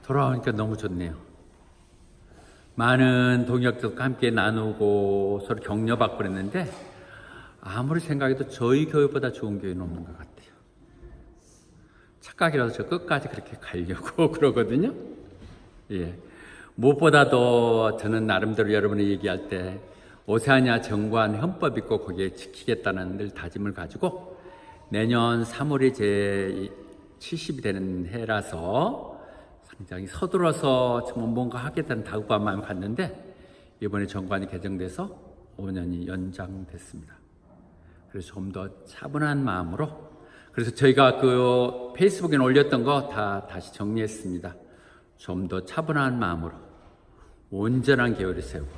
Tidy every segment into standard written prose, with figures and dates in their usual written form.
돌아오니까 너무 좋네요. 많은 동역들과 함께 나누고 서로 격려받고 그랬는데 아무리 생각해도 저희 교회보다 좋은 교회는 없는 것 같아요. 착각이라서 저 끝까지 그렇게 가려고 그러거든요. 예. 무엇보다도 저는 나름대로 여러분이 얘기할 때 오세아니아 정관 헌법 있고 거기에 지키겠다는 늘 다짐을 가지고 내년 3월이 제 70이 되는 해라서 굉장히 서둘러서 정말 뭔가 하겠다는 다급한 마음을 갖는데 이번에 정관이 개정돼서 5년이 연장됐습니다. 그래서 좀 더 차분한 마음으로, 그래서 저희가 그 페이스북에 올렸던 거 다 다시 정리했습니다. 좀 더 차분한 마음으로 온전한 교회를 세우고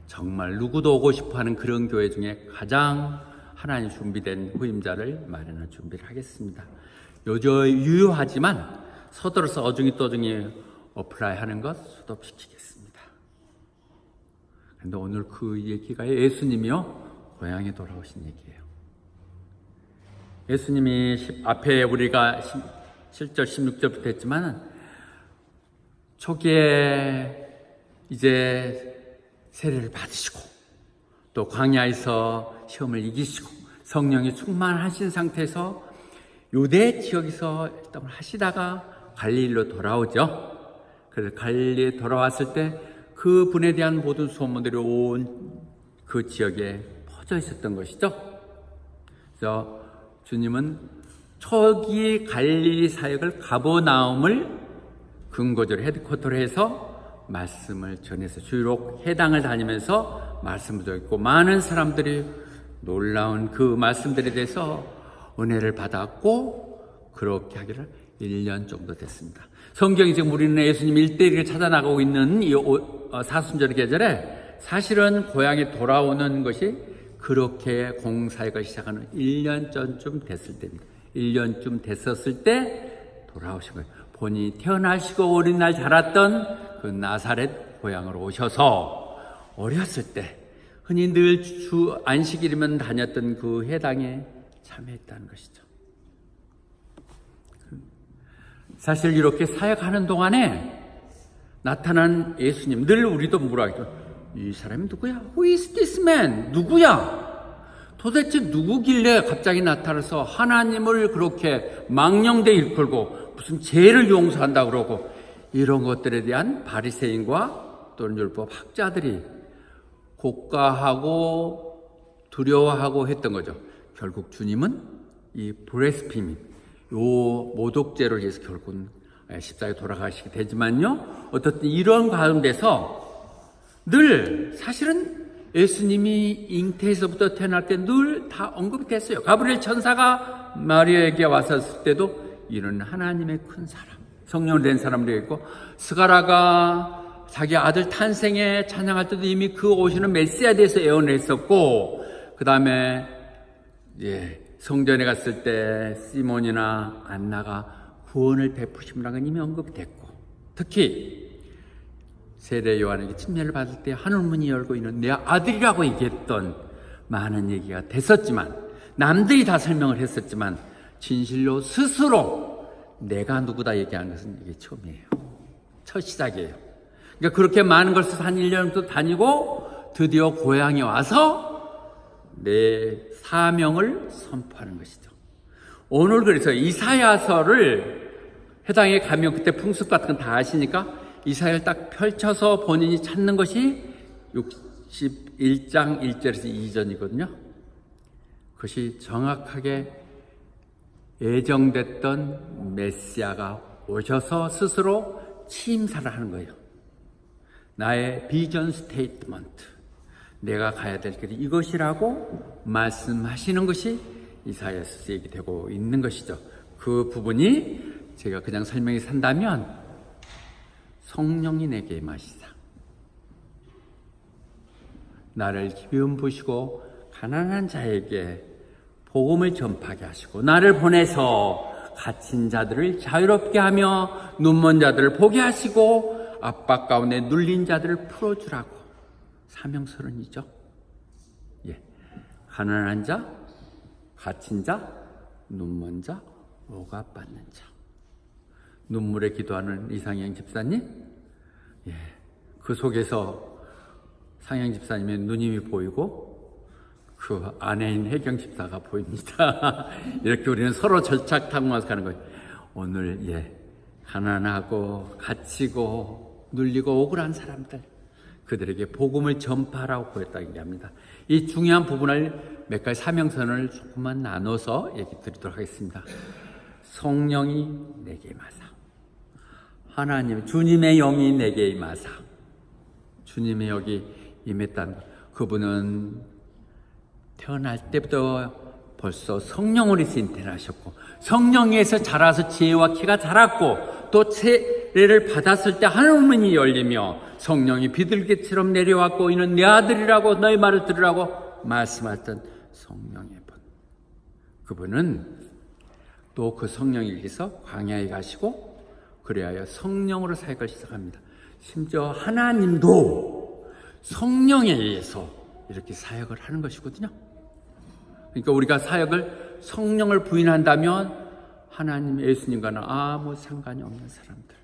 정말 누구도 오고 싶어하는 그런 교회 중에 가장 하나님 준비된 후임자를 마련할 준비를 하겠습니다. 유효하지만 서둘러서 어중이 떠중이 어플라이하는 것 스톱시키겠습니다. 그런데 오늘 그 얘기가 예수님이요 고향에 돌아오신 얘기예요. 예수님이 앞에 우리가 7절 16절부터 했지만 초기에 이제 세례를 받으시고 또 광야에서 시험을 이기시고 성령이 충만하신 상태에서 유대 지역에서 활동을 하시다가 갈릴리로 돌아오죠. 그래서 갈릴리에 돌아왔을 때 그 분에 대한 모든 소문들이 온 그 지역에 퍼져 있었던 것이죠. 그래서 주님은 초기 갈릴리 사역을 가버나움을 근거지로 헤드쿼터로 해서 말씀을 전해서 주로 해당을 다니면서 말씀을 전했고 많은 사람들이 놀라운 그 말씀들에 대해서 은혜를 받았고 그렇게 하기를 1년 정도 됐습니다. 성경이 지금 우리는 예수님 일대기를 찾아나가고 있는 이 사순절 계절에 사실은 고향에 돌아오는 것이 그렇게 공사회가 시작하는 1년 전쯤 됐을 때입니다. 1년쯤 됐었을 때 돌아오신 거예요. 본인이 태어나시고 어린 날 자랐던 그 나사렛 고향으로 오셔서 어렸을 때 흔히 늘 주 안식일이면 다녔던 그 회당에 참여했다는 것이죠. 사실 이렇게 사역하는 동안에 나타난 예수님, 늘 우리도 물어하죠. 이 사람이 누구야? Who is this man? 누구야? 도대체 누구길래 갑자기 나타나서 하나님을 그렇게 망령되이 일컬고 무슨 죄를 용서한다 그러고 이런 것들에 대한 바리새인과 또는 율법 학자들이 고가하고 두려워하고 했던 거죠. 결국 주님은 이 브레스피밍, 요 모독죄를 위해서 결국은 십자가에 돌아가시게 되지만요. 어떻든 이런 가운데서 늘 사실은 예수님이 잉태에서부터 태어날 때 늘 다 언급이 됐어요. 가브리엘 천사가 마리아에게 왔었을 때도 이는 하나님의 큰 사람, 성령을 낸 사람도 있고 스가라가 자기 아들 탄생에 찬양할 때도 이미 그 오시는 메시아에 대해서 예언을 했었고 그 다음에 성전에 갔을 때 시몬이나 안나가 구원을 베푸심이라는 건 이미 언급이 됐고 특히 세례 요한에게 침례를 받을 때 하늘문이 열고 있는 내 아들이라고 얘기했던 많은 얘기가 됐었지만 남들이 다 설명을 했었지만 진실로 스스로 내가 누구다 얘기하는 것은 이게 처음이에요. 첫 시작이에요. 그러니까 그렇게 많은 것을 한 1년 정도 다니고 드디어 고향에 와서 내 사명을 선포하는 것이죠. 오늘 그래서 이사야서를 해당에 가면 그때 풍습 같은 건 다 아시니까 이사야를 딱 펼쳐서 본인이 찾는 것이 61장 1절에서 2절이거든요. 그것이 정확하게 예정됐던 메시아가 오셔서 스스로 취임사를 하는 거예요. 나의 비전 스테이트먼트, 내가 가야 될 길이 이것이라고 말씀하시는 것이 이사야서 얘기되고 있는 것이죠. 그 부분이 제가 그냥 설명이 산다면 성령이 내게 임하시사 나를 기름 부으시고 가난한 자에게 복음을 전파하게 하시고 나를 보내서 갇힌 자들을 자유롭게 하며 눈먼 자들을 보게 하시고 압박 가운데 눌린 자들을 풀어주라고 사명서론이죠. 가난한 자, 갇힌 자, 눈먼 자, 억압받는 자 눈물에 기도하는 이상영 집사님, 예, 그 속에서 상영 집사님의 누님이 보이고 그 아내인 혜경 집사가 보입니다. 이렇게 우리는 서로 절착탐구해서 가는 거예요. 오늘 가난하고 갇히고 눌리고 억울한 사람들, 그들에게 복음을 전파하라고 보였다고 얘기합니다. 이 중요한 부분을 몇 가지 사명선을 조금만 나눠서 얘기 드리도록 하겠습니다. 성령이 내게 임하사, 하나님 주님의 영이 내게 임하사, 주님의 영이 임했다는 것. 그분은 태어날 때부터 벌써 성령으로 인태하셨고, 성령에서 자라서 지혜와 키가 자랐고, 또 세례를 받았을 때 하늘문이 열리며 성령이 비둘기처럼 내려왔고, 이는 내 아들이라고 너희 말을 들으라고 말씀하셨던 성령의 분. 그분은 또 그 성령에 의해서 광야에 가시고 그래야 성령으로 사역을 시작합니다. 심지어 하나님도 성령에 의해서 이렇게 사역을 하는 것이거든요. 그러니까 우리가 사역을 성령을 부인한다면 하나님, 예수님과는 아무 상관이 없는 사람들,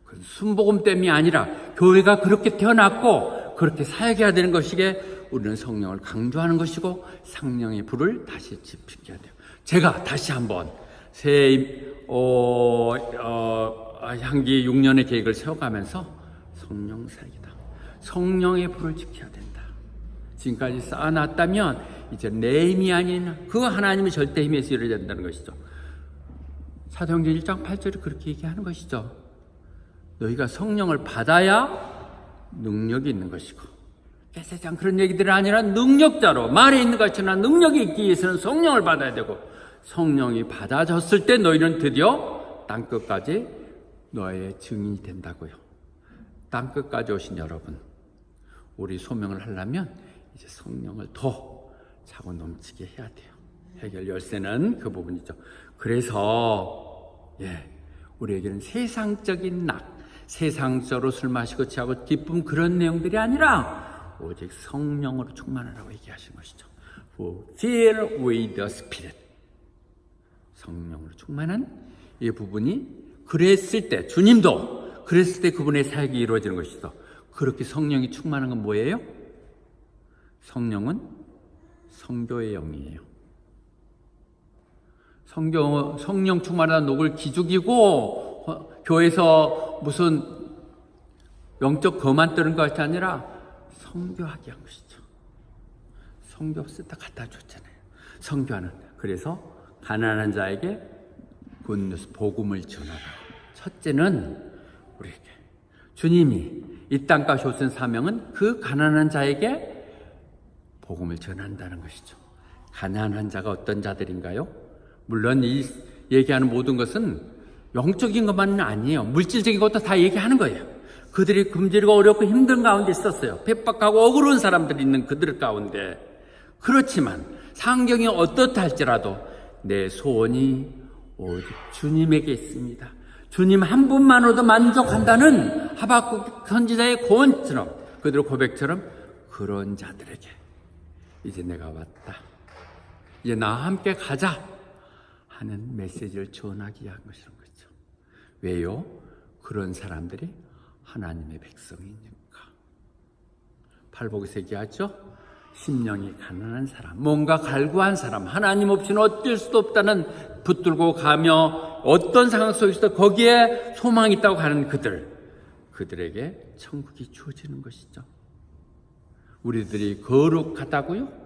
그건 순복음 때문이 아니라 교회가 그렇게 태어났고 그렇게 사역해야 되는 것이기에 우리는 성령을 강조하는 것이고 성령의 불을 다시 지피게 돼요. 제가 다시 한번 새 향기 6년의 계획을 세워가면서 성령 사역이다, 성령의 불을 지켜야 된다. 지금까지 쌓아놨다면 이제 내 힘이 아닌 그 하나님의 절대 힘에서 이루어야 된다는 것이죠. 사도행전 1장 8절에 그렇게 얘기하는 것이죠. 너희가 성령을 받아야 능력이 있는 것이고, 개세장 그런 얘기들이 아니라 능력자로, 말에 있는 것처럼 능력이 있기 위해서는 성령을 받아야 되고, 성령이 받아졌을 때 너희는 드디어 땅끝까지 너의 증인이 된다고요. 땅끝까지 오신 여러분, 우리 소명을 하려면 이제 성령을 더 차고 넘치게 해야 돼요. 해결 열쇠는 그 부분이죠. 그래서 우리에게는 세상적인 세상적으로 술 마시고 취하고 기쁨, 그런 내용들이 아니라 오직 성령으로 충만하라고 얘기하신 것이죠. Fill with the Spirit. 성령으로 충만한 이 부분이, 그랬을 때 주님도 그랬을 때 그분의 사역이 이루어지는 것이죠. 그렇게 성령이 충만한 건 뭐예요? 성령은 성교의 영이에요. 성령 충만한 녹을 기죽이고 교회에서 무슨 영적 거만 뜨는 것이 아니라 성교하게 한 것이죠. 성교 없을 때 갖다 줬잖아요. 성교하는. 그래서 가난한 자에게 굿뉴스, 복음을 전하라. 첫째는 우리에게 주님이 이 땅까지 오신 사명은 그 가난한 자에게 복음을 전한다는 것이죠. 가난한 자가 어떤 자들인가요? 물론 이 얘기하는 모든 것은 영적인 것만은 아니에요. 물질적인 것도 다 얘기하는 거예요. 그들이 굶주리고 어렵고 힘든 가운데 있었어요. 핍박하고 억울한 사람들이 있는 그들 가운데. 그렇지만 상경이 어떻다 할지라도 내 소원이 오직 주님에게 있습니다. 주님 한 분만으로도 만족한다는 하박국 선지자의 고언처럼, 그들의 고백처럼, 그런 자들에게 이제 내가 왔다, 이제 나와 함께 가자 하는 메시지를 전하기 위한 것이란 거죠. 왜요? 그런 사람들이 하나님의 백성이니까. 팔복에서 얘기하죠. 심령이 가난한 사람, 뭔가 갈구한 사람, 하나님 없이는 어쩔 수도 없다는, 붙들고 가며 어떤 상황 속에서도 거기에 소망이 있다고 하는 그들에게 천국이 주어지는 것이죠. 우리들이 거룩하다고요?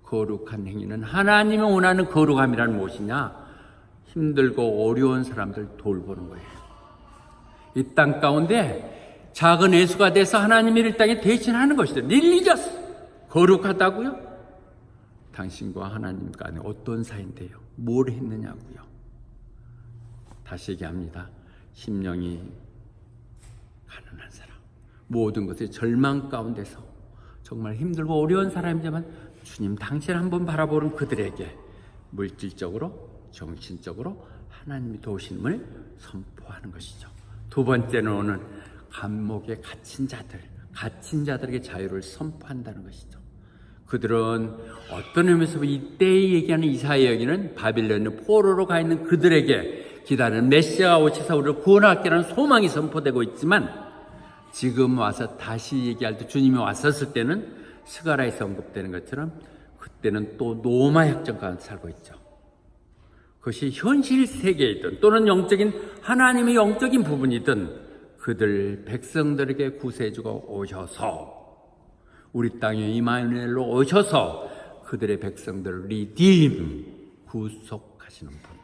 거룩한 행위는, 하나님이 원하는 거룩함이란 무엇이냐? 힘들고 어려운 사람들 돌보는 거예요. 이 땅 가운데 작은 예수가 돼서 하나님이 이 땅에 대신하는 것이죠. 릴리저스. 거룩하다고요? 당신과 하나님 간에 어떤 사이인데요? 뭘 했느냐고요? 다시 얘기합니다. 심령이 가난한 사람, 모든 것이 절망 가운데서 정말 힘들고 어려운 사람이지만 주님 당신 한번 바라보는 그들에게 물질적으로, 정신적으로 하나님이 도우심을 선포하는 것이죠. 두 번째는 오늘 감옥에 갇힌 자들에게 자유를 선포한다는 것이죠. 그들은 어떤 의미에서 이때에 얘기하는 이사야 여기는 바빌론의 포로로 가 있는 그들에게 기다리는 메시아가 오셔서 우리를 구원하겠다는 소망이 선포되고 있지만 지금 와서 다시 얘기할 때 주님이 왔었을 때는 스가랴에서 언급되는 것처럼 그때는 또 노마 혁정 가운데 살고 있죠. 그것이 현실 세계이든 또는 영적인 하나님의 영적인 부분이든 그들 백성들에게 구세주가 오셔서 우리 땅에 이마누엘로 오셔서 그들의 백성들을 리딤 구속하시는 분.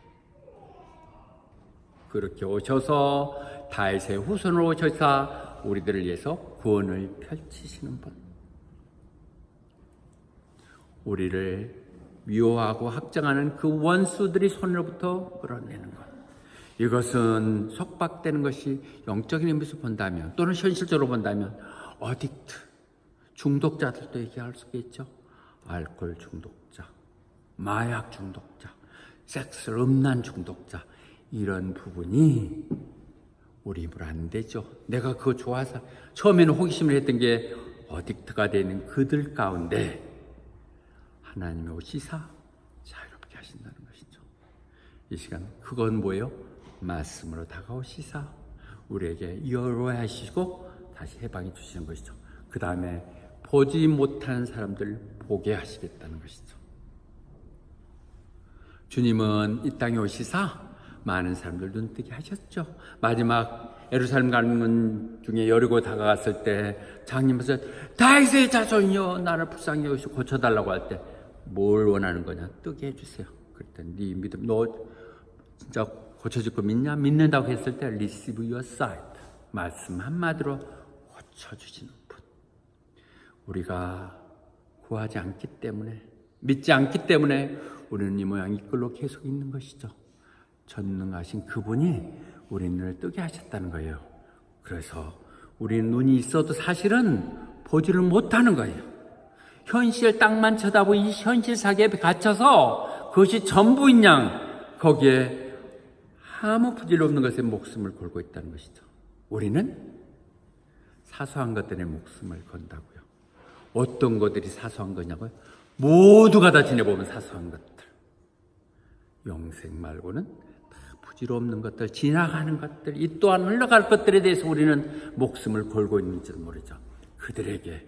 그렇게 오셔서 다윗의 후손으로 오셔서 우리들을 위해서 구원을 펼치시는 분. 우리를 미워하고 학정하는 그 원수들이 손으로부터 끌어내는 것. 이것은 속박되는 것이 영적인 의미에서 본다면 또는 현실적으로 본다면 어딕트, 중독자들도 얘기할 수 있겠죠. 알코올 중독자, 마약 중독자, 섹스 음란 중독자 이런 부분이 우리 입으로 안 되죠. 내가 그거 좋아서 처음에는 호기심을 했던 게 어딕트가 되는 그들 가운데 하나님이 오시사 자유롭게 하신다는 것이죠. 이 시간 그건 뭐예요? 말씀으로 다가오시사 우리에게 열어하시고 다시 해방해 주시는 것이죠. 그 다음에 보지 못하는 사람들 보게 하시겠다는 것이죠. 주님은 이 땅에 오시사 많은 사람들 눈뜨게 하셨죠. 마지막 예루살렘 가는 중에 여리고 다가갔을 때 장님께서 다윗의 자손이여 나를 불쌍히 여기서 고쳐달라고 할 때 뭘 원하는 거냐? 뜨게 해주세요. 그랬더니 네 믿음 너 진짜 고쳐줄 거 믿냐? 믿는다고 했을 때 receive your sight 말씀 한마디로 고쳐주시는 분. 우리가 구하지 않기 때문에 믿지 않기 때문에 우리는 이 모양 이 꼴로 계속 있는 것이죠. 전능하신 그분이 우리 눈을 뜨게 하셨다는 거예요. 그래서 우리 눈이 있어도 사실은 보지를 못하는 거예요. 현실 땅만 쳐다보고 이 현실 사계에 갇혀서 그것이 전부인 양 거기에 아무 부질 없는 것에 목숨을 걸고 있다는 것이죠. 우리는 사소한 것들에 목숨을 건다고요. 어떤 것들이 사소한 거냐고요? 모두가 다 지내보면 사소한 것들. 영생 말고는 다 부질 없는 것들, 지나가는 것들, 이 또한 흘러갈 것들에 대해서 우리는 목숨을 걸고 있는지도 모르죠. 그들에게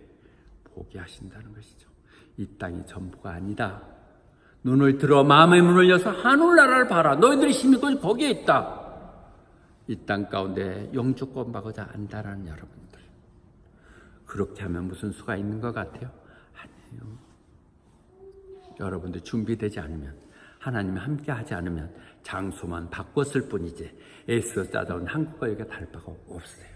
보게 하신다는 것이죠. 이 땅이 전부가 아니다. 눈을 들어 마음의 문을 여서 하늘나라를 봐라. 너희들이 힘이 거기에 있다. 이 땅 가운데 영주권 받고자 안다라는 여러분들. 그렇게 하면 무슨 수가 있는 것 같아요? 아니에요. 여러분들 준비되지 않으면 하나님이 함께 하지 않으면 장소만 바꿨을 뿐이지 애써 찾아온 한국과 여기가 다를 바가 없어요.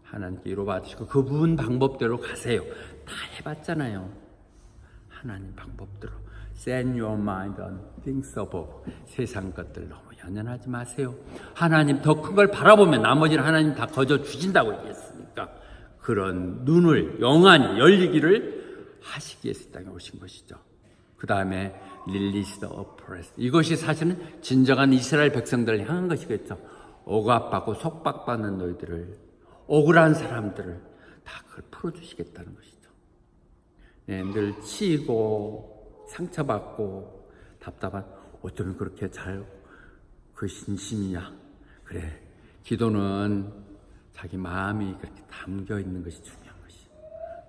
하나님께 위로받으시고 그분 방법대로 가세요. 다 해봤잖아요. 하나님 방법대로. Set your mind on things above. 세상 것들 너무 연연하지 마세요. 하나님 더 큰 걸 바라보면 나머지는 하나님 다 거저 주신다고 얘기했으니까 그런 눈을 영안이 열리기를 하시기 위해서 땅에 오신 것이죠. 그 다음에 Release the oppressed. 이것이 사실은 진정한 이스라엘 백성들을 향한 것이겠죠. 억압받고 속박받는 너희들을 억울한 사람들을 다 그걸 풀어주시겠다는 것이죠. 네, 늘 치이고 상처받고 답답한 어쩌면 그렇게 잘 그 신심이냐. 그래, 기도는 자기 마음이 그렇게 담겨 있는 것이 중요한 것이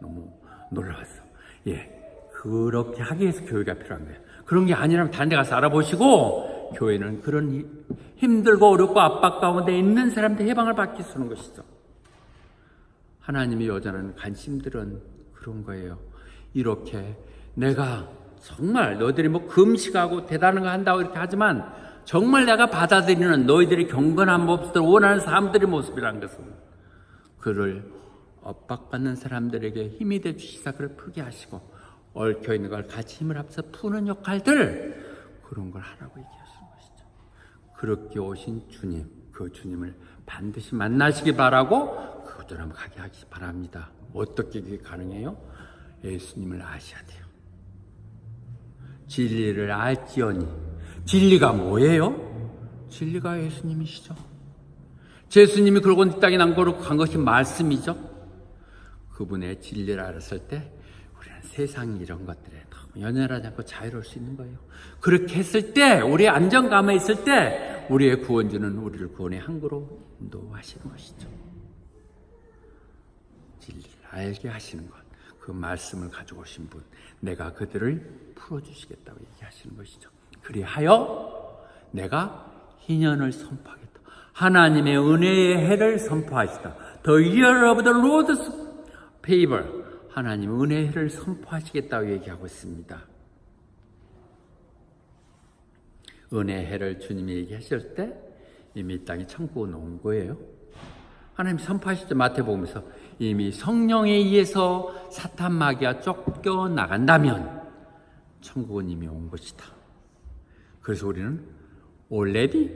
너무 놀라웠어. 예, 그렇게 하기 위해서 교회가 필요한 거예요. 그런 게 아니라면 다른 데 가서 알아보시고 교회는 그런 힘들고 어렵고 압박 가운데 있는 사람들 해방을 받기 위해서 하는 것이죠. 하나님이 여전한 관심들은 그런 거예요. 이렇게 내가 정말 너희들이 뭐 금식하고 대단한 거 한다고 이렇게 하지만 정말 내가 받아들이는 너희들이 경건한 모습들 원하는 사람들의 모습이라는 것은 그를 압박받는 사람들에게 힘이 돼 주시사 그를 풀게 하시고 얽혀있는 걸 같이 힘을 합쳐 푸는 역할들 그런 걸 하라고 얘기하시는 것이죠. 그렇게 오신 주님, 그 주님을 반드시 만나시기 바라고 그곳으로 한번 가게 하기 바랍니다. 어떻게 그게 가능해요? 예수님을 아셔야 돼요. 진리를 알지어니. 진리가 뭐예요? 진리가 예수님이시죠. 예수님이 그러고 이 땅에 남고로 간 것이 말씀이죠. 그분의 진리를 알았을 때 우리는 세상 이런 것들에 너무 연연하지 않고 자유로울 수 있는 거예요. 그렇게 했을 때, 우리의 안정감에 있을 때 우리의 구원주는 우리를 구원의 항구로 인도하시는 것이죠. 진리를 알게 하시는 것, 그 말씀을 가지고 오신 분, 내가 그들을 풀어주시겠다고 얘기하시는 것이죠. 그리하여 내가 희년을 선포하겠다. 하나님의 은혜의 해를 선포하시다. The year of the Lord's favor. 하나님의 은혜의 해를 선포하시겠다고 얘기하고 있습니다. 은혜의 해를 주님이 얘기하실 때 이미 이 땅에 천국은 온 거예요. 하나님 선포하시죠. 마태복음에서 이미 성령에 의해서 사탄 마귀가 쫓겨나간다면 천국은 이미 온 것이다. 그래서 우리는 already,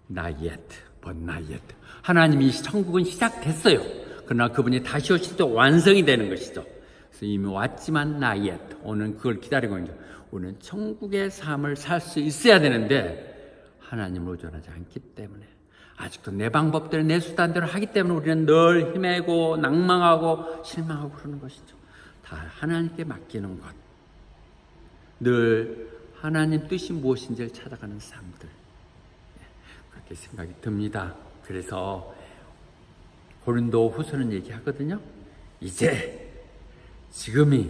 not yet, but not yet. 하나님이 천국은 시작됐어요. 그러나 그분이 다시 오실 때 완성이 되는 것이죠. 그래서 이미 왔지만 not yet. 오늘 그걸 기다리고 있는 거죠. 우리는 천국의 삶을 살 수 있어야 되는데 하나님을 의존하지 않기 때문에, 아직도 내 방법대로 내 수단대로 하기 때문에 우리는 늘 헤매고 낭망하고 실망하고 그러는 것이죠. 다 하나님께 맡기는 것, 늘 하나님 뜻이 무엇인지를 찾아가는 삶들, 그렇게 생각이 듭니다. 그래서 고린도 후서는 얘기하거든요. 이제 지금이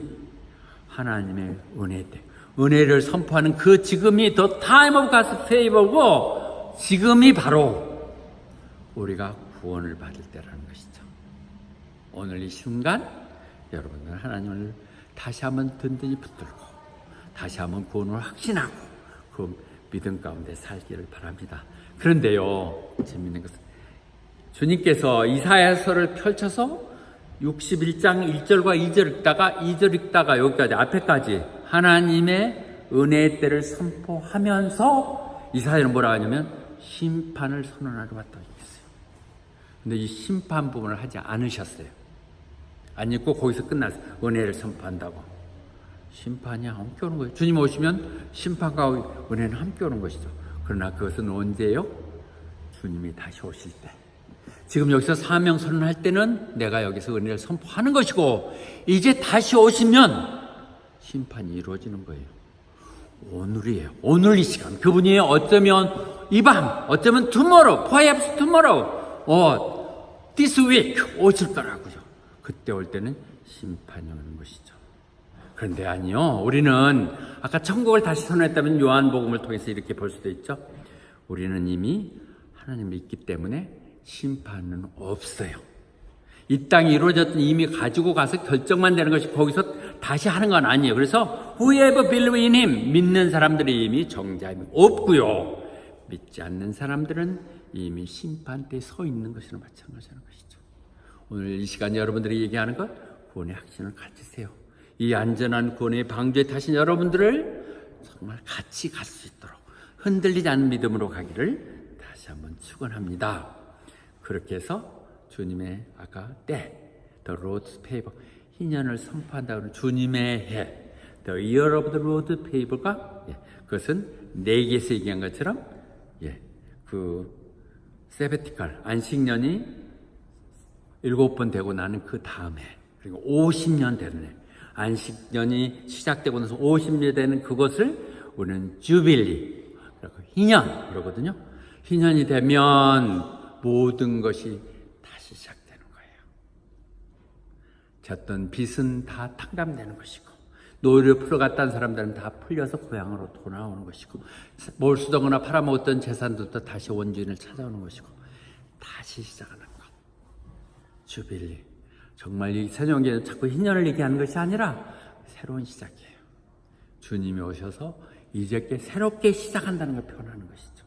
하나님의 은혜 때, 은혜를 선포하는 그 지금이 the time of God's favor고, 지금이 바로 우리가 구원을 받을 때라는 것이죠. 오늘 이 순간 여러분들 하나님을 다시 한번 든든히 붙들고 다시 한번 구원을 확신하고 그 믿음 가운데 살기를 바랍니다. 그런데요, 재밌는 것은 주님께서 이사야서를 펼쳐서 61장 1절과 2절 읽다가 여기까지 앞에까지 하나님의 은혜의 때를 선포하면서 이사야는 뭐라 하냐면 심판을 선언하러 왔다 했어요. 근데 이 심판 부분을 하지 않으셨어요. 안 읽고 거기서 끝났어요. 은혜를 선포한다고. 심판이 함께 오는 거예요. 주님 오시면 심판과 은혜는 함께 오는 것이죠. 그러나 그것은 언제예요? 주님이 다시 오실 때. 지금 여기서 사명 선언할 때는 내가 여기서 은혜를 선포하는 것이고, 이제 다시 오시면 심판이 이루어지는 거예요. 오늘이에요. 오늘 이 시간. 그분이 어쩌면 이 밤, 어쩌면 tomorrow, perhaps tomorrow, this week 오실 거라고요. 그때 올 때는 심판이 오는 것이죠. 그런데 아니요. 우리는 아까 천국을 다시 선언했다면 요한복음을 통해서 이렇게 볼 수도 있죠. 우리는 이미 하나님을 믿기 때문에 심판은 없어요. 이 땅이 이루어졌던 이미 가지고 가서 결정만 되는 것이 거기서 다시 하는 건 아니에요. 그래서 whoever believes in him, 믿는 사람들이 이미 정죄함이 없고요. 믿지 않는 사람들은 이미 심판대에 서 있는 것이나 마찬가지라는 것이죠. 오늘 이 시간 여러분들이 얘기하는 것, 구원의 확신을 가지세요. 이 안전한 구원의 방주에 타신 여러분들을 정말 같이 갈 수 있도록 흔들리지 않는 믿음으로 가기를 다시 한번 축원합니다. 그렇게 해서 주님의 아까 때, the Lord's favor, 희년을 선포한다는 주님의 해, the year of the Lord's favor가, 그것은 내기에서 얘기한 것처럼, 그 세베티칼 안식년이 7번 되고 나는 그 다음에, 그리고 50년 되는 해, 안식년이 시작되고 나서 50년 되는 그것을 우리는 주빌리, 희년 그러거든요. 희년이 되면 모든 것이 다시 시작되는 거예요. 졌던 빚은 다 탕감되는 것이고, 노예를 풀어갔다는 사람들은 다 풀려서 고향으로 돌아오는 것이고, 몰수더거나 팔아먹었던 재산들도 다시 원주인을 찾아오는 것이고, 다시 시작하는 것. 주빌리. 정말 이 새정기에는 자꾸 희년을 얘기하는 것이 아니라 새로운 시작이에요. 주님이 오셔서 이제께 새롭게 시작한다는 걸 표현하는 것이죠.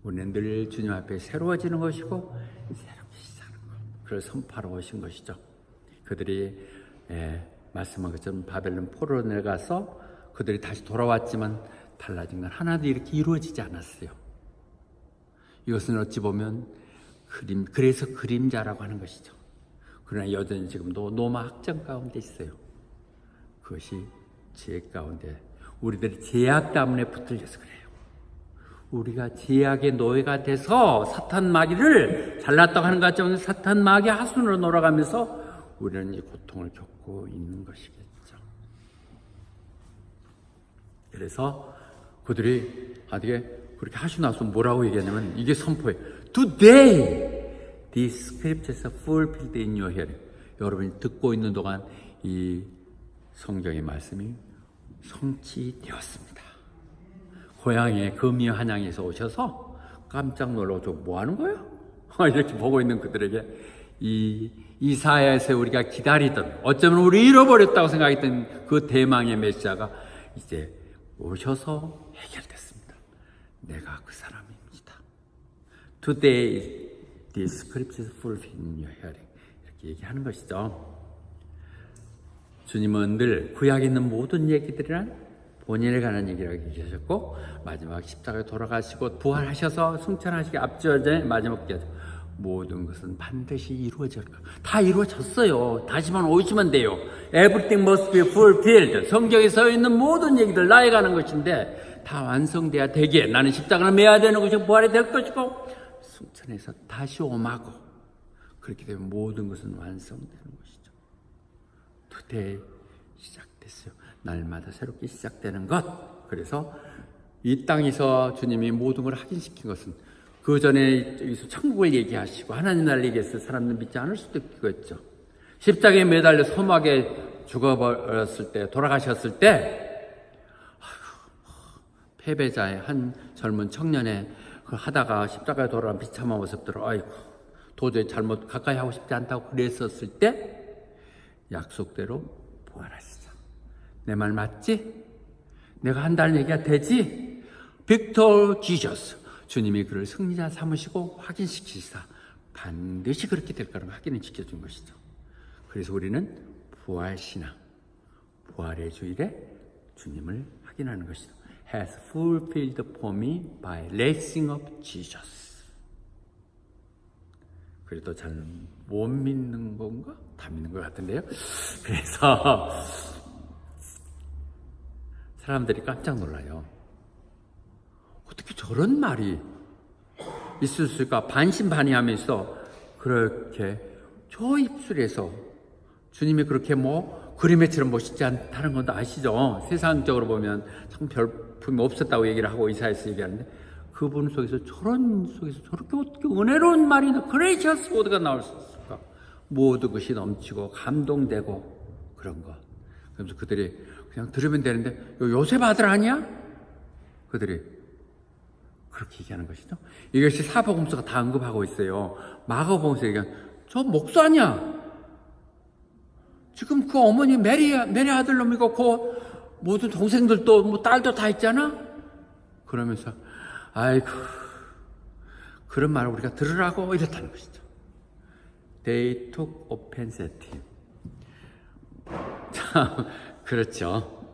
우리는 늘 주님 앞에 새로워지는 것이고 새롭게 시작하는 것, 그걸 선포하러 오신 것이죠. 그들이 말씀한 것처럼 바벨론 포로로 내려가서 그들이 다시 돌아왔지만 달라진 건 하나도 이렇게 이루어지지 않았어요. 이것은 어찌 보면 그래서 그림자라고 하는 것이죠. 그러나 여전히 지금도 노마 학정 가운데 있어요. 그것이 죄 가운데, 우리들이 죄악 때문에 붙들려서 그래요. 우리가 죄악의 노예가 돼서 사탄 마귀를 잘났다고 하는 것 같지만 사탄 마귀 하순으로 놀아가면서 우리는 이 고통을 겪고 하고 있는 것이겠죠. 그래서 그들이 그렇게 하시고 나서 뭐라고 얘기하냐면 이게 선포예요. Today these scriptures are fulfilled in your hearing. 여러분이 듣고 있는 동안 이 성경의 말씀이 성취되었습니다. 고향에 금이 한양에서 오셔서 깜짝 놀라고 뭐 하는 거예요? 이렇게 보고 있는 그들에게 이 이사야에서 우리가 기다리던, 어쩌면 우리 잃어버렸다고 생각했던 그 대망의 메시아가 이제 오셔서 해결됐습니다. 내가 그 사람입니다. Today this script is fulfilled in your hearing. 이렇게 얘기하는 것이죠. 주님은 늘 구약에 있는 모든 얘기들이란 본인에 관한 얘기라고 얘기하셨고, 마지막 십자가에 돌아가시고 부활하셔서 승천하시기 앞전에 마지막 얘기하죠. 모든 것은 반드시 이루어질 거예요. 다 이루어졌어요. 다시만 오시면 돼요. Everything must be fulfilled. 성경에 써 있는 모든 얘기들 나에 관한 것인데 다 완성돼야 되기에 나는 십자가를 매야 되는 것이고 부활이 될 것이고 승천해서 다시 오마고, 그렇게 되면 모든 것은 완성되는 것이죠. Today 시작됐어요. 날마다 새롭게 시작되는 것. 그래서 이 땅에서 주님이 모든 걸 확인시킨 것은 그 전에 여기서 천국을 얘기하시고 하나님 나라를 얘기했을 때 사람들은 믿지 않을 수도 있겠죠. 십자가에 매달려 소막에 죽어버렸을 때, 돌아가셨을 때 패배자의 한 젊은 청년의 하다가 십자가에 돌아간 비참한 모습들을 도저히 잘못 가까이 하고 싶지 않다고 그랬었을 때 약속대로 부활하시자. 내 말 맞지? 내가 한다는 얘기가 되지? 빅토 지저스. 주님이 그를 승리자 삼으시고 확인시키시사 반드시 그렇게 될 거라고 확인을 지켜준 것이죠. 그래서 우리는 부활신앙, 부활의 주일에 주님을 확인하는 것이죠. Has fulfilled for me by raising up Jesus. 그래도 잘 못 믿는 건가? 다 믿는 것 같은데요. 그래서 사람들이 깜짝 놀라요. 어떻게 저런 말이 있을 수 있을까? 반신반의하면서 그렇게 저 입술에서 주님이 그렇게 그림에처럼 멋있지 않다는 것도 아시죠? 세상적으로 보면 참 별품이 없었다고 얘기를 하고 이사야서 얘기하는데 그분 속에서 저렇게 어떻게 은혜로운 말이나 그레이셔스 워드가 나올 수 있을까? 모든 것이 넘치고 감동되고 그런 것. 그래서 그들이 그냥 들으면 되는데 요셉 아들 아니야? 그들이 그렇게 얘기하는 것이죠. 이것이 사복음서가 다 언급하고 있어요. 마가복음서 얘기하면 저 목사냐? 지금 그 어머니 메리 아들놈이고 그 모든 동생들도 딸도 다 있잖아? 그러면서 아이고 그런 말을 우리가 들으라고 이랬다는 것이죠. They took offense at him. 참 그렇죠.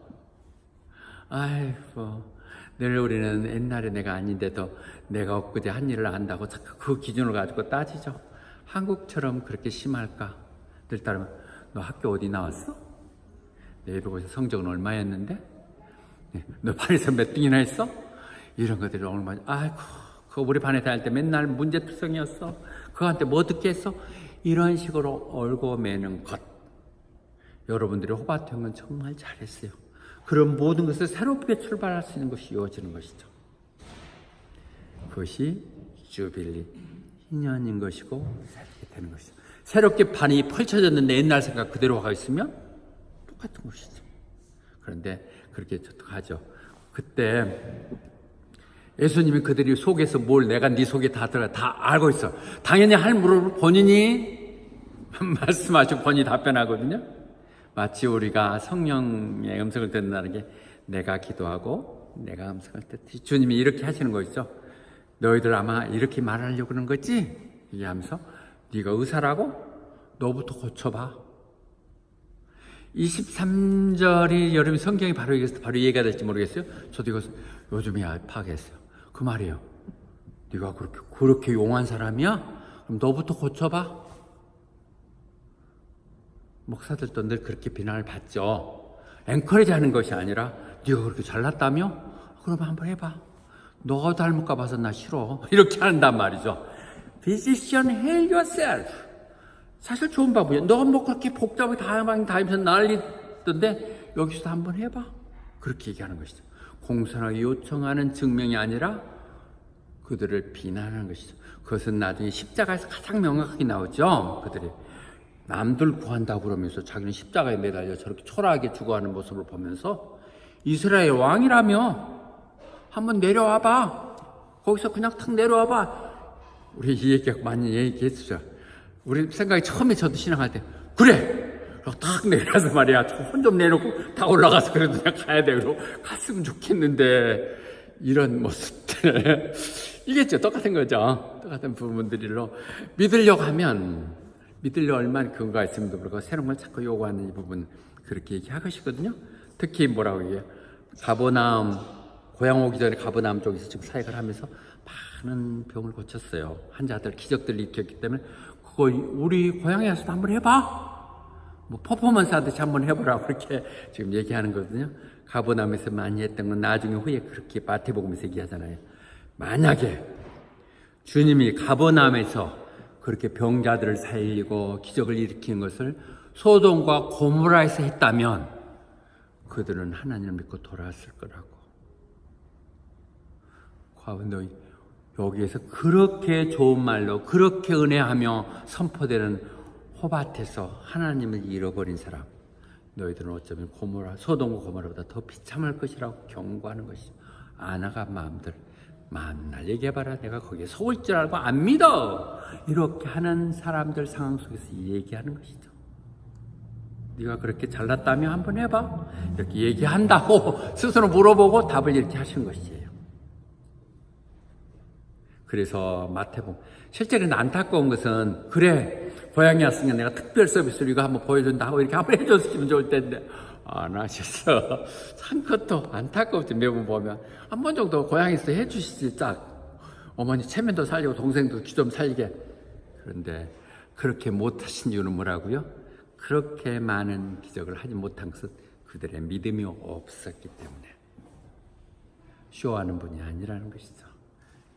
아이고 늘 우리는 옛날에 내가 아닌데도 내가 엊그제 한 일을 안다고 자꾸 그 기준을 가지고 따지죠. 한국처럼 그렇게 심할까? 늘 따르면 너 학교 어디 나왔어? 내 예비고사 성적은 얼마였는데? 너 반에서 몇 등이나 했어? 이런 것들이 얼마나 아이고 그 우리 반에 다닐 때 맨날 문제투성이었어. 그한테 뭐 듣게 했어? 이런 식으로 얼고 매는 것. 여러분들이 호바트 형은 정말 잘했어요. 그런 모든 것을 새롭게 출발할 수 있는 것이 이루어지는 것이죠. 그것이 주빌리 희년인 것이고 새롭게 되는 것이죠. 새롭게 판이 펼쳐졌는데 옛날 생각 그대로 가 있으면 똑같은 것이죠. 그런데 그렇게 하죠. 그때 예수님이 그들이 속에서 뭘 내가 네 속에 다 알고 있어. 당연히 할 물을 본인이 말씀하시고 본인이 답변하거든요. 마치 우리가 성령의 음성을 듣는다는 게 내가 기도하고 내가 음성을 듣듯이 주님이 이렇게 하시는 거죠. 너희들 아마 이렇게 말하려고 그러는 거지? 얘기하면서 네가 의사라고? 너부터 고쳐봐. 23절이 여러분 성경이 바로 이해가 될지 모르겠어요. 저도 이거 요즘에 파악했어요. 그 말이에요. 네가 그렇게 용한 사람이야? 그럼 너부터 고쳐봐. 목사들도 늘 그렇게 비난을 받죠. 엔커리지 하는 것이 아니라 네가 그렇게 잘났다며? 그럼 한번 해봐. 너가 닮을까 봐서 나 싫어. 이렇게 한단 말이죠. Physician, heal yourself. 사실 좋은 방법이에요. 너 뭐 그렇게 복잡하게 다니면서 난리던데 여기서도 한번 해봐. 그렇게 얘기하는 것이죠. 공손하게 요청하는 증명이 아니라 그들을 비난하는 것이죠. 그것은 나중에 십자가에서 가장 명확하게 나오죠. 그들이 남들 구한다고 그러면서 자기는 십자가에 매달려 저렇게 초라하게 죽어가는 모습을 보면서 이스라엘 왕이라며 한번 내려와봐. 거기서 그냥 탁 내려와봐. 우리 이 얘기 많이 얘기했죠. 우리 생각이 처음에 저도 신앙할 때 그래! 그러고 탁 내려서 말이야. 손 좀 내놓고 다 올라가서 그래도 내가 가야 돼. 그러고 갔으면 좋겠는데 이런 모습들 이겠죠. 똑같은 거죠. 똑같은 부분들로 믿으려고 하면 믿으려 얼마나 근거가 있음에도 불구하고 새로운 걸 자꾸 요구하는 이 부분 그렇게 얘기하시거든요. 특히 뭐라고 얘기해요? 가버나움 고향 오기 전에 가버나움 쪽에서 지금 사역을 하면서 많은 병을 고쳤어요. 환자들 기적들을 일으켰기 때문에 그거 우리 고향에서도 한번 해봐. 뭐 퍼포먼스 하듯이 한번 해보라고 그렇게 지금 얘기하는 거거든요. 가버나움에서 많이 했던 건 나중에 후에 그렇게 마태복음에서 얘기하잖아요. 만약에 주님이 가버나움에서 그렇게 병자들을 살리고 기적을 일으키는 것을 소돔과 고모라에서 했다면 그들은 하나님을 믿고 돌아왔을 거라고. 과연 여기에서 그렇게 좋은 말로 그렇게 은혜하며 선포되는 호밭에서 하나님을 잃어버린 사람, 너희들은 어쩌면 소돔과 고모라보다 더 비참할 것이라고 경고하는 것이죠. 아나가 마음들 만날 얘기해봐라. 내가 거기에 속을 줄 알고 안 믿어. 이렇게 하는 사람들 상황 속에서 얘기하는 것이죠. 네가 그렇게 잘났다면 한번 해봐. 이렇게 얘기한다고 스스로 물어보고 답을 이렇게 하시는 것이에요. 그래서 마태복음 실제로는 안타까운 것은 그래 고향에 왔으니까 내가 특별 서비스를 이거 한번 보여준다 하고 이렇게 한번 해줬으면 좋을 텐데 안 하셨어. 참 그것도 안타깝지. 매번 보면 한 번 정도 고향에서 해주시지. 딱 어머니 체면도 살리고 동생도 귀 좀 살리게. 그런데 그렇게 못하신 이유는 뭐라고요? 그렇게 많은 기적을 하지 못한 것은 그들의 믿음이 없었기 때문에 쇼하는 분이 아니라는 것이죠.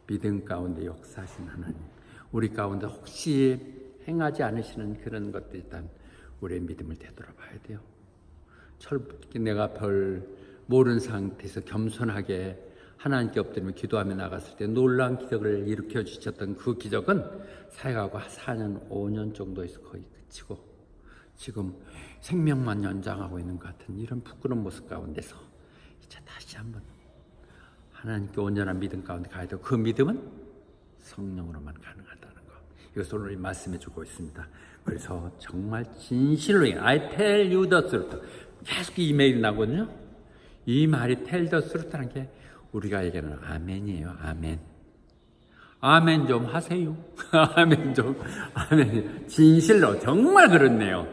믿음 가운데 역사하신 하나님, 우리 가운데 혹시 행하지 않으시는 그런 것들 일단 우리의 믿음을 되돌아봐야 돼요. 내가 별 모르는 상태에서 겸손하게 하나님께 엎드리며 기도하며 나갔을 때 놀라운 기적을 일으켜 주셨던 그 기적은 사역하고 4년, 5년 정도에서 거의 그치고 지금 생명만 연장하고 있는 것 같은 이런 부끄러운 모습 가운데서 이제 다시 한번 하나님께 온전한 믿음 가운데 가야 되고 그 믿음은 성령으로만 가능하다는 것. 이것을 오늘 말씀해 주고 있습니다. 그래서 정말 진실로 I tell you the truth. 계속 이메일이 나거든요. 이 말이 tell the truth라는 게 우리가 얘기하는 아멘이에요. 아멘. 아멘 좀 하세요. 아멘 좀. 아멘. 진실로 정말 그렇네요.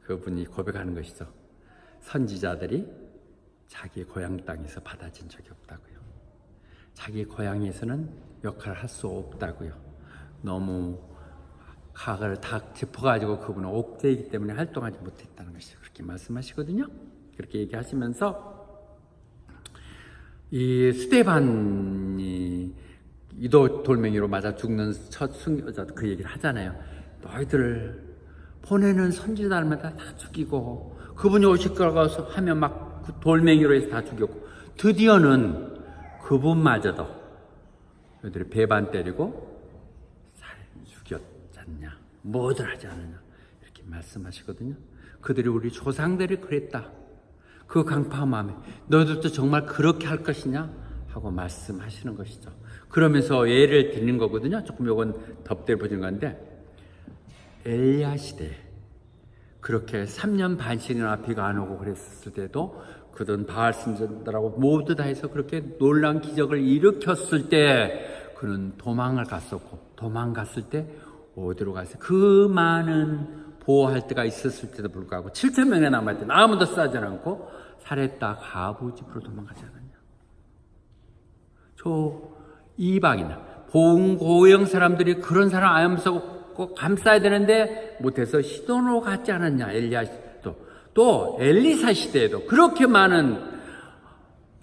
그분이 고백하는 것이죠. 선지자들이 자기 고향 땅에서 받아진 적이 없다고요. 자기 고향에서는 역할을 할 수 없다고요. 너무 각을 다 짚어가지고 그분은 옥죄이기 때문에 활동하지 못했다는 것이죠. 그렇게 말씀하시거든요. 그렇게 얘기하시면서 이 스데반이 이도 돌멩이로 맞아 죽는 첫 순교자도 그 얘기를 하잖아요. 너희들 보내는 선지자들마다 다 죽이고 그분이 오실 거라고 하면 막 그 돌멩이로 해서 다 죽였고 드디어는 그분마저도 너희들이 배반 때리고 죽였잖냐 뭐들 하지 않느냐 이렇게 말씀하시거든요. 그들이 우리 조상들이 그랬다. 그 강팍한 마음에 너희들도 정말 그렇게 할 것이냐 하고 말씀하시는 것이죠. 그러면서 예를 드리는 거거든요. 조금 요건 덧대어 보는 건데 엘리야 시대 그렇게 3년 반씩이나 비가 안 오고 그랬을 때도 그든 바알 신전들하고 모두 다 해서 그렇게 놀라운 기적을 일으켰을 때 그는 도망을 갔었고 도망갔을 때 어디로 갔어요? 그 많은 보호할 때가 있었을 때도 불구하고 7,000명이 남았을 때 아무도 싸지 않고 살했다 가부 집으로 도망가지 않았냐. 저 이방이나 봉고형 사람들이 그런 사람 암수고 꼭 감싸야 되는데 못해서 시돈으로 갔지 않았냐. 엘리야 시대도 또 엘리사 시대에도 그렇게 많은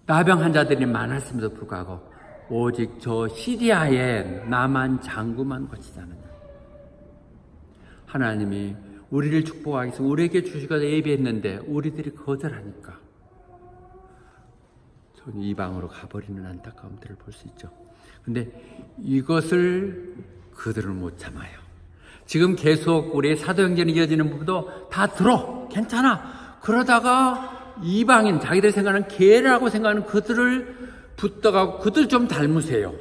나병 환자들이 많았음에도 불구하고 오직 저 시리아의 나만 장구만 고치지 않았냐. 하나님이 우리를 축복하기 위해서 우리에게 주시고 예비했는데 우리들이 거절하니까 전 이방으로 가버리는 안타까움들을 볼 수 있죠. 근데 이것을 그들은 못 참아요. 지금 계속 우리의 사도행전이 이어지는 부분도 다 들어, 괜찮아. 그러다가 이방인, 자기들 생각하는 개라고 생각하는 그들을 붙들어가고 그들 좀 닮으세요.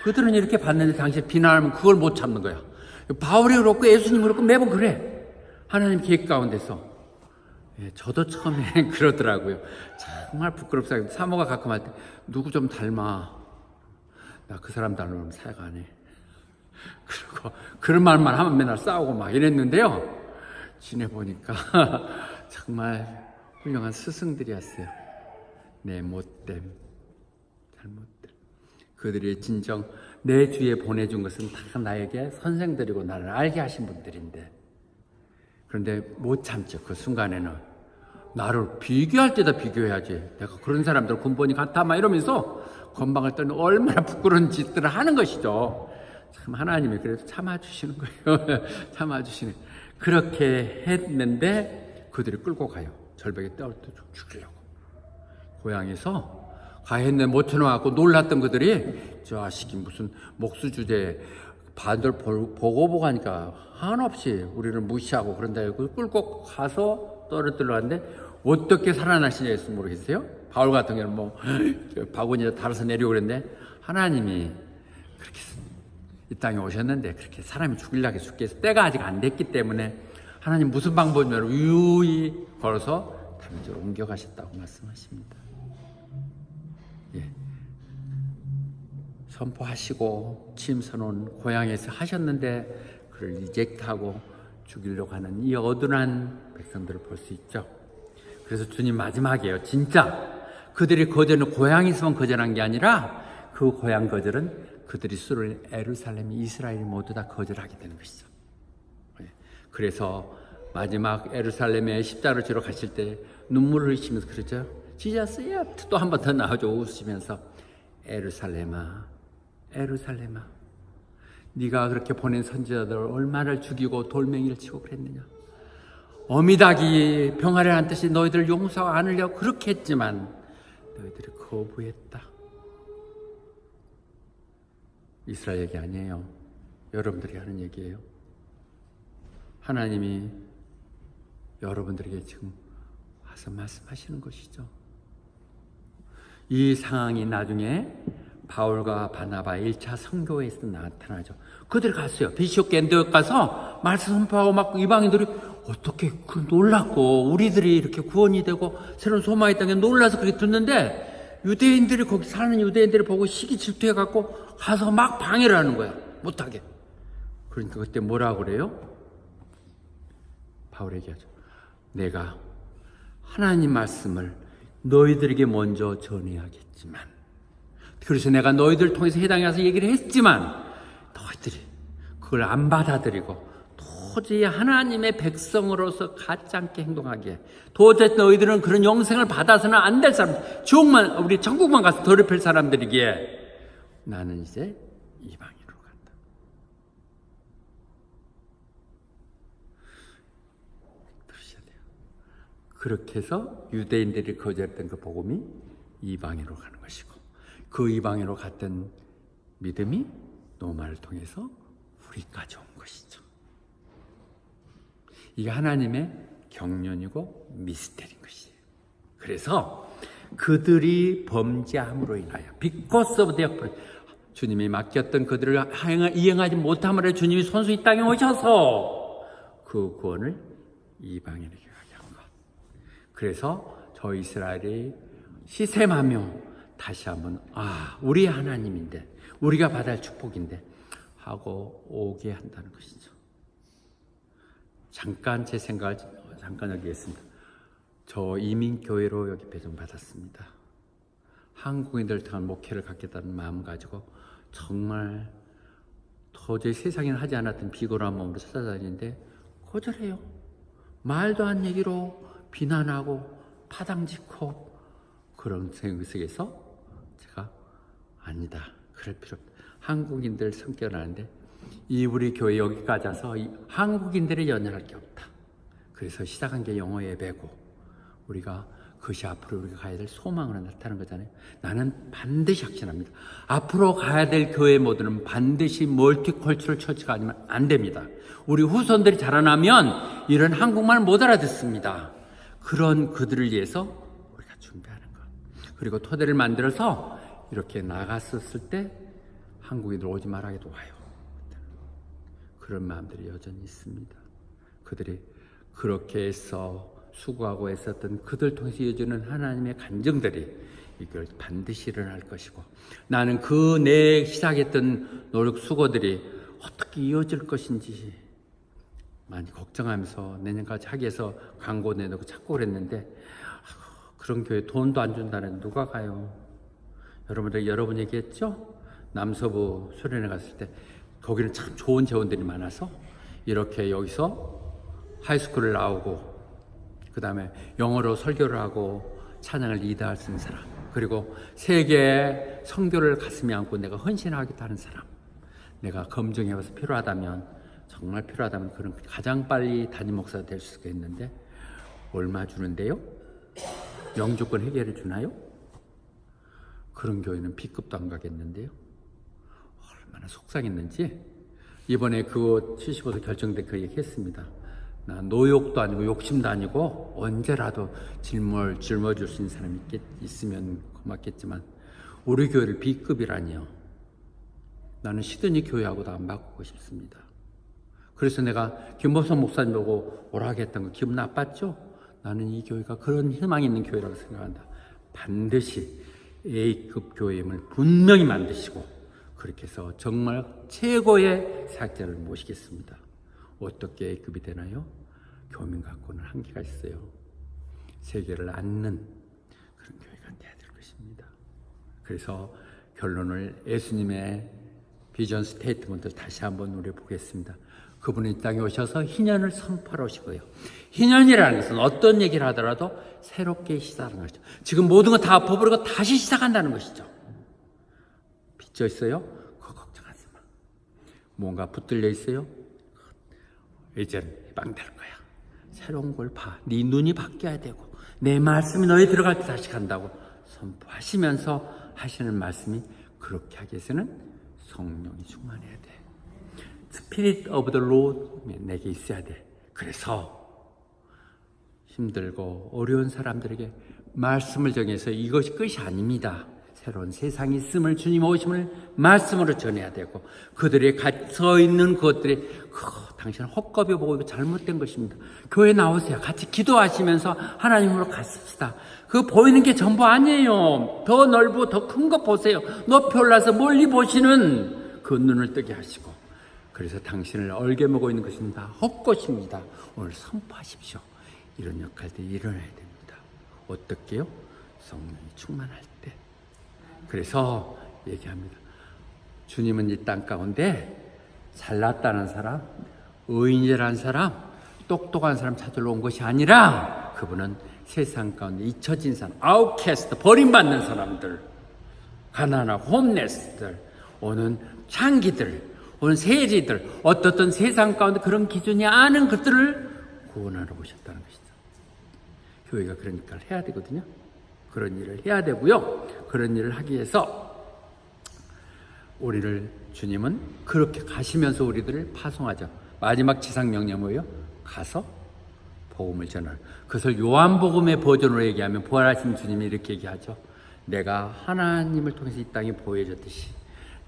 그들은 이렇게 봤는데 당신 비난하면 그걸 못 참는 거야. 바울이 그렇고 예수님이 그렇고 매번 그래. 하나님 계획 가운데서. 예, 저도 처음에 그러더라고요. 정말 부끄럽습니다. 사모가 가끔 할 때 누구 좀 닮아. 나 그 사람 닮으면 사역 안 해. 그리고 그런 말만 하면 맨날 싸우고 막 이랬는데요. 지내보니까 정말 훌륭한 스승들이었어요. 내 못됨, 잘못됨. 그들이 진정 내 주위에 보내준 것은 다 나에게 선생들이고 나를 알게 하신 분들인데, 그런데 못 참죠. 그 순간에는 나를 비교할 때다 비교해야지. 내가 그런 사람들 근본이 같아 막 이러면서 건방을 떠는 얼마나 부끄러운 짓들을 하는 것이죠. 참 하나님이 그래도 참아주시는 거예요. 참아주시는. 그렇게 했는데 그들이 끌고 가요. 절벽에 떨어뜨려 죽이려고. 고향에서 가했는데 못 쳐나와갖고 놀랐던 그들이 저 자식이 무슨 목수주제 반들 보고 하니까 한없이 우리를 무시하고 그런다 해서 끌고 가서 떨어뜨려 왔는데 어떻게 살아나시냐 했으면 모르겠어요. 바울 같은 경우는 뭐 바구니에 달아서 내려오고 그랬는데 하나님이 그렇게 이 땅에 오셨는데 그렇게 사람이 죽이려고 죽게 해서 때가 아직 안 됐기 때문에 하나님 무슨 방법이냐면 유유히 걸어서 다른 쪽으로 옮겨가셨다고 말씀하십니다. 예. 선포하시고 취임선언 고향에서 하셨는데 그를 리젝트하고 죽이려고 하는 이 어둔한 백성들을 볼 수 있죠. 그래서 주님 마지막이에요. 진짜 그들이 거절은 고향에서만 거절한 게 아니라 그 고향 거절은 그들이 수를 예루살렘, 이스라엘이 모두 다 거절하게 되는 것이죠. 그래서 마지막 예루살렘에 십자가를 지러 가실 때 눈물을 흘리시면서 그러죠. 지저스야 또 한 번 더 나오죠. 웃으시면서 에루살렘아, 에루살렘아, 네가 그렇게 보낸 선지자들을 얼마나 죽이고 돌멩이를 치고 그랬느냐. 어미닭이 병아리라는 뜻이 너희들을 용서하고 안으려고 그렇게 했지만 너희들이 거부했다. 이스라엘 얘기 아니에요. 여러분들이 하는 얘기예요. 하나님이 여러분들에게 지금 와서 말씀하시는 것이죠. 이 상황이 나중에 바울과 바나바 1차 선교회에서 나타나죠. 그들이 갔어요. 비숍 겐드역 가서 말씀 선포하고 막 이방인들이 어떻게 그 놀랐고 우리들이 이렇게 구원이 되고 새로운 소망이 있다는 게 놀라서 그렇게 듣는데 유대인들이 거기 사는 유대인들이 보고 시기 질투해갖고 가서 막 방해를 하는 거야. 못하게. 그러니까 그때 뭐라고 그래요? 바울 얘기하죠. 내가 하나님 말씀을 너희들에게 먼저 전해야겠지만, 그래서 내가 너희들 통해서 해당에 가서 얘기를 했지만 너희들이 그걸 안 받아들이고 도저히 하나님의 백성으로서 가지 않게 행동하기에, 도저히 너희들은 그런 영생을 받아서는 안 될 사람, 지옥만, 우리 천국만 가서 더럽힐 사람들이기에 나는 이제 이방인으로 간다. 들으셔야 돼요. 그렇게 해서 유대인들이 거절했던 그 복음이 이방인으로 가는 것이고, 그 이방인으로 갔던 믿음이 노마를 통해서 우리까지 온 것이죠. 이게 하나님의 경륜이고 미스터리인 것이에요. 그래서 그들이 범죄함으로 인하여 because of their 주님이 맡겼던 그들을 이행하지 못함으로 주님이 손수 이 땅에 오셔서 그 구원을 이방인에게 가게 한 것. 그래서 저 이스라엘이 시샘하며 다시 한번 우리 하나님인데 우리가 받을 축복인데 하고 오게 한다는 것이죠. 잠깐 제 생각을 잠깐 여기 했습니다. 저 이민교회로 여기 배정받았습니다. 한국인들 통한 목회를 갖겠다는 마음 가지고 정말 도저히 세상에는 하지 않았던 비굴한 몸으로 찾아다니는데 거절해요. 말도 안 얘기로 비난하고 파당짓고 그런 생각 속에서 제가 아니다. 그럴 필요 없다. 한국인들 성격을 아는데 이 우리 교회 여기까지 와서 한국인들이 연연할 게 없다. 그래서 시작한 게 영어 예배고, 우리가 그것이 앞으로 우리가 가야 될 소망으로 나타나는 거잖아요. 나는 반드시 확신합니다. 앞으로 가야 될 교회 모두는 반드시 멀티컬처럴 처치가 아니면 안 됩니다. 우리 후손들이 자라나면 이런 한국말 못 알아듣습니다. 그런 그들을 위해서 우리가 준비하는 것. 그리고 토대를 만들어서 이렇게 나갔었을 때 한국인들 오지 말아도 와요. 그런 마음들이 여전히 있습니다. 그들이 그렇게 해서 수고하고 애썼던 그들 통해서 이어지는 하나님의 간증들이 이걸 반드시 일어날 것이고, 나는 그 내 시작했던 노력 수고들이 어떻게 이어질 것인지 많이 걱정하면서 내년까지 하기 위해서 광고 내놓고 찾고 그랬는데, 그런 교회 돈도 안 준다는 누가 가요? 여러분들 여러 번 얘기했죠? 남서부 수련회 갔을 때 거기는 참 좋은 재원들이 많아서 이렇게 여기서 하이스쿨을 나오고 그 다음에 영어로 설교를 하고 찬양을 리드할 수 있는 사람, 그리고 세계 선교를 가슴에 안고 내가 헌신하겠다 하는 사람, 내가 검증해봐서 필요하다면, 정말 필요하다면 그런 가장 빨리 담임 목사가 될 수 있겠는데 얼마 주는데요? 영주권 해결해 주나요? 그런 교회는 B급도 안 가겠는데요? 얼마나 속상했는지 이번에 그 75도 결정된 그 얘기 했습니다. 나 노욕도 아니고 욕심도 아니고 언제라도 짊어질 수 있는 사람이 있으면 고맙겠지만 우리 교회를 B급이라니요. 나는 시드니 교회하고도 안 바꾸고 싶습니다. 그래서 내가 김범성 목사님 보고 오라 하겠다는 거 기분 나빴죠? 나는 이 교회가 그런 희망이 있는 교회라고 생각한다. 반드시 A급 교회임을 분명히 만드시고 그렇게 해서 정말 최고의 사역자를 모시겠습니다. 어떻게 A급이 되나요? 교민 갖고는 한계가 있어요. 세계를 안는 그런 교회가 돼야 될 것입니다. 그래서 결론을 예수님의 비전 스테이트먼트 다시 한번 우리 보겠습니다. 그분은 이 땅에 오셔서 희년을 선포하러 오시고요. 희년이라는 것은 어떤 얘기를 하더라도 새롭게 시작하는 것이죠. 지금 모든 거 다 엎어버리고 다시 시작한다는 것이죠. 빚져 있어요? 그거 걱정하지 마. 뭔가 붙들려 있어요? 이제는 해방될 거야. 새로운 걸 봐. 네 눈이 바뀌어야 되고 내 말씀이 너에 들어갈 때 다시 간다고 선포하시면서 하시는 말씀이, 그렇게 하기 위해서는 성령이 충만해야 돼. Spirit of the Lord 내게 있어야 돼. 그래서 힘들고 어려운 사람들에게 말씀을 정해서 이것이 끝이 아닙니다. 새로운 세상이 있음을, 주님 오심을 말씀으로 전해야 되고, 그들이 서 있는 것들이 당신은 헛겁이 보고 이거 잘못된 것입니다. 교회 나오세요. 같이 기도하시면서 하나님으로 가십시다. 그 보이는 게 전부 아니에요. 더 넓고 더 큰 거 보세요. 높이 올라서 멀리 보시는 그 눈을 뜨게 하시고, 그래서 당신을 얼게 먹고 있는 것은 다 헛것입니다. 오늘 선포하십시오. 이런 역할들이 일어나야 됩니다. 어떻게요? 성령이 충만할 때. 그래서 얘기합니다. 주님은 이 땅 가운데 잘났다는 사람, 의인이라는 사람, 똑똑한 사람 찾으러 온 것이 아니라 그분은 세상 가운데 잊혀진 사람, 아웃캐스트, 버림받는 사람들, 가난하고 홈레스들, 오는 창기들, 오는 세리들, 어떻든 세상 가운데 그런 기준이 아는 것들을 구원하러 오셨다는 것이죠. 교회가 그러니까 해야 되거든요. 그런 일을 해야 되고요. 그런 일을 하기 위해서 우리를 주님은 그렇게 가시면서 우리들을 파송하죠. 마지막 지상명령 뭐예요? 가서 복음을 전하라. 그것을 요한복음의 버전으로 얘기하면 부활하신 주님이 이렇게 얘기하죠. 내가 하나님을 통해서 이 땅에 보여줬듯이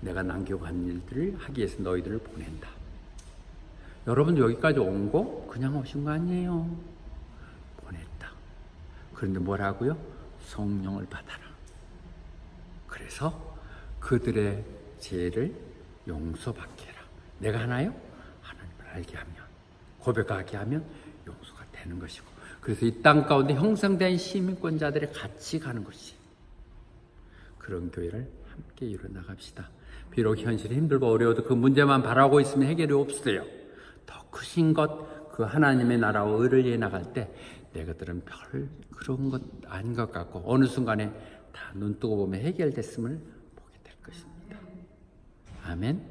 내가 남겨간 일들을 하기 위해서 너희들을 보낸다. 여러분도 여기까지 온 거 그냥 오신 거 아니에요. 보냈다. 그런데 뭐라고요? 성령을 받아라. 그래서 그들의 죄를 용서받게 해라. 내가 하나요? 하나님을 알게 하면, 고백하게 하면 용서가 되는 것이고, 그래서 이 땅 가운데 형성된 시민권자들이 같이 가는 것이, 그런 교회를 함께 이뤄나갑시다. 비록 현실이 힘들고 어려워도 그 문제만 바라고 있으면 해결이 없어요. 더 크신 것, 그 하나님의 나라와 의를 위해 나갈 때 내 것들은 별 그런 것 아닌 것 같고 어느 순간에 다 눈 뜨고 보면 해결됐음을 보게 될 것입니다. 아멘.